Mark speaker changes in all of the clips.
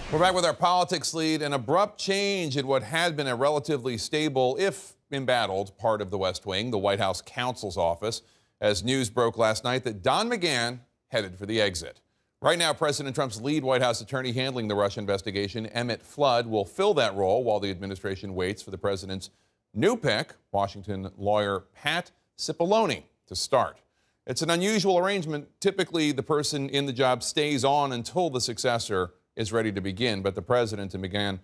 Speaker 1: We're back with our politics lead. An abrupt change in what had been a relatively stable, if embattled, part of the West Wing, the White House counsel's office, as news broke last night that Don McGahn headed for the exit. Right now, President Trump's lead White House attorney handling the Russia investigation, Emmett Flood, will fill that role while the administration waits for the president's new pick, Washington lawyer Pat Cipollone, to start. It's an unusual arrangement. Typically, the person in the job stays on until the successor is ready to begin, but the president and McGahn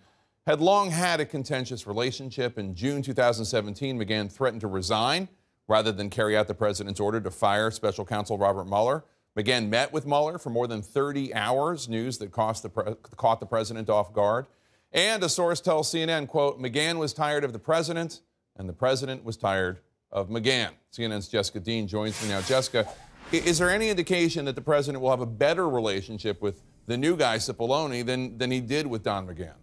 Speaker 1: had long had a contentious relationship. In June 2017, McGahn threatened to resign rather than carry out the president's order to fire special counsel Robert Mueller. McGahn met with Mueller for more than 30 hours, news that caught the president off guard. And a source tells CNN, quote, McGahn was tired of the president, and the president was tired of McGahn. CNN's Jessica Dean joins me now. Jessica, is there any indication that the president will have a better relationship with the new guy, Cipollone, than he did with Don McGahn?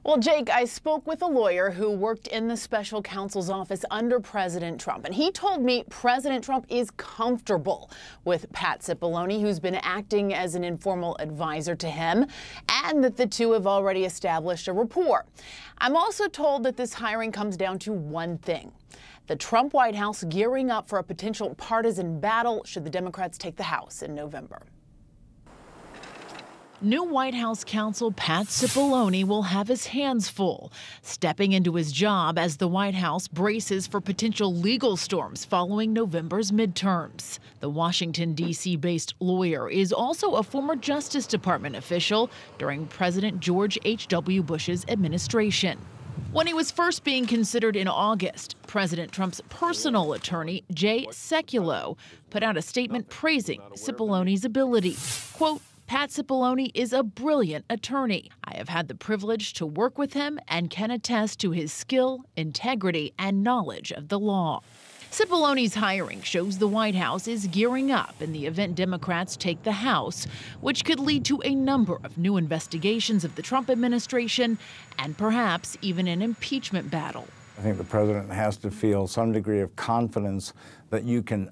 Speaker 2: Well, Jake, I spoke with a lawyer who worked in the special counsel's office under President Trump, and he told me President Trump is comfortable with Pat Cipollone, who's been acting as an informal advisor to him, and that the two have already established a rapport. I'm also told that this hiring comes down to one thing: the Trump White House gearing up for a potential partisan battle should the Democrats take the House in November. New White House counsel Pat Cipollone will have his hands full, stepping into his job as the White House braces for potential legal storms following November's midterms. The Washington, D.C.-based lawyer is also a former Justice Department official during President George H.W. Bush's administration. When he was first being considered in August, President Trump's personal attorney, Jay Sekulow, put out a statement praising Cipollone's ability. Quote, Pat Cipollone is a brilliant attorney. I have had the privilege to work with him and can attest to his skill, integrity, and knowledge of the law. Cipollone's hiring shows the White House is gearing up in the event Democrats take the House, which could lead to a number of new investigations of the Trump administration and perhaps even an impeachment battle.
Speaker 3: I think the president has to feel some degree of confidence that you can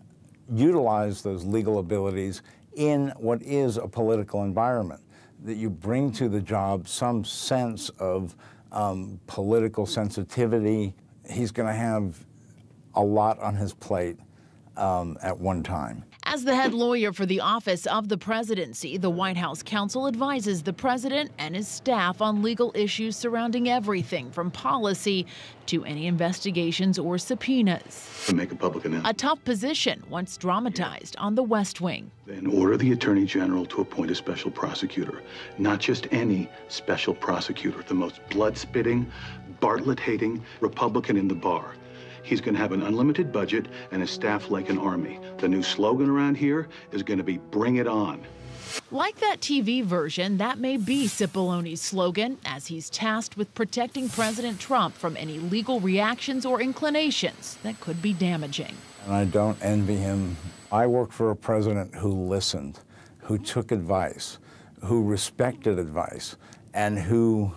Speaker 3: utilize those legal abilities in what is a political environment, that you bring to the job some sense of political sensitivity. He's going to have a lot on his plate at one time.
Speaker 2: As the head lawyer for the Office of the Presidency, the White House counsel advises the president and his staff on legal issues surrounding everything from policy to any investigations or subpoenas.
Speaker 4: To make a public announcement.
Speaker 2: A tough position once dramatized on the West Wing.
Speaker 4: Then order the Attorney General to appoint a special prosecutor. Not just any special prosecutor, the most blood-spitting, Bartlett-hating Republican in the bar. He's going to have an unlimited budget and a staff like an army. The new slogan around here is going to be, bring it on.
Speaker 2: Like that TV version, that may be Cipollone's slogan, as he's tasked with protecting President Trump from any legal reactions or inclinations that could be damaging.
Speaker 3: And I don't envy him. I worked for a president who listened, who took advice, who respected advice, and who,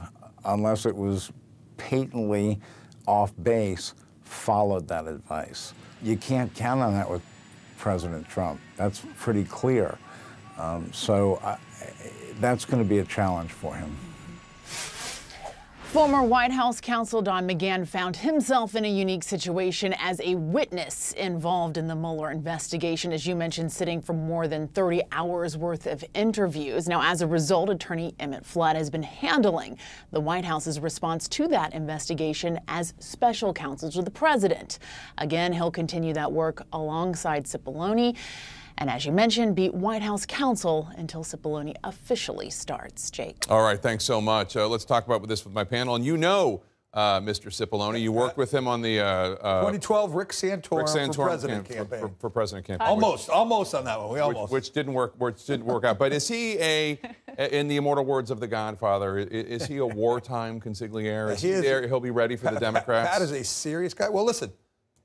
Speaker 3: unless it was patently off base, followed that advice. You can't count on that with President Trump. That's pretty clear. That's going to be a challenge for him.
Speaker 2: Former White House counsel Don McGahn found himself in a unique situation as a witness involved in the Mueller investigation, as you mentioned, sitting for more than 30 hours worth of interviews. Now, as a result, attorney Emmett Flood has been handling the White House's response to that investigation as special counsel to the president. Again, he'll continue that work alongside Cipollone, and as you mentioned, be White House counsel until Cipollone officially starts. Jake.
Speaker 1: All right, thanks so much. Let's talk about this with my panel. And you know Mr. Cipollone, you worked with him on the
Speaker 5: 2012 Rick Santorum for president campaign.
Speaker 1: For president campaign.
Speaker 5: Almost on that one.
Speaker 1: Which didn't work out. But is he in the immortal words of The Godfather, is he a wartime consigliere? He'll be ready for the Democrats?
Speaker 5: Pat is a serious guy. Well, listen,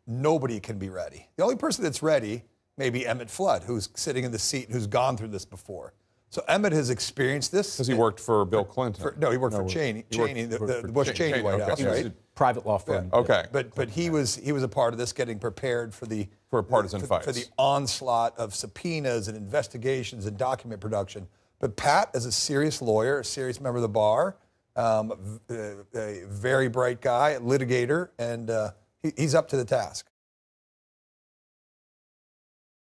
Speaker 5: nobody can be ready. The only person that's ready maybe Emmett Flood, who's sitting in the seat and who's gone through this before. So Emmett has experienced this.
Speaker 1: Because he worked for Bill Clinton.
Speaker 5: No, he worked for Cheney, the Bush-Cheney White House, right?
Speaker 6: Private law firm.
Speaker 1: Yeah. Okay.
Speaker 5: But he was a part of this, getting prepared for
Speaker 1: a partisan fight.
Speaker 5: For the onslaught of subpoenas and investigations and document production But Pat is a serious lawyer, a serious member of the bar, a very bright guy, a litigator, and he's up to the task.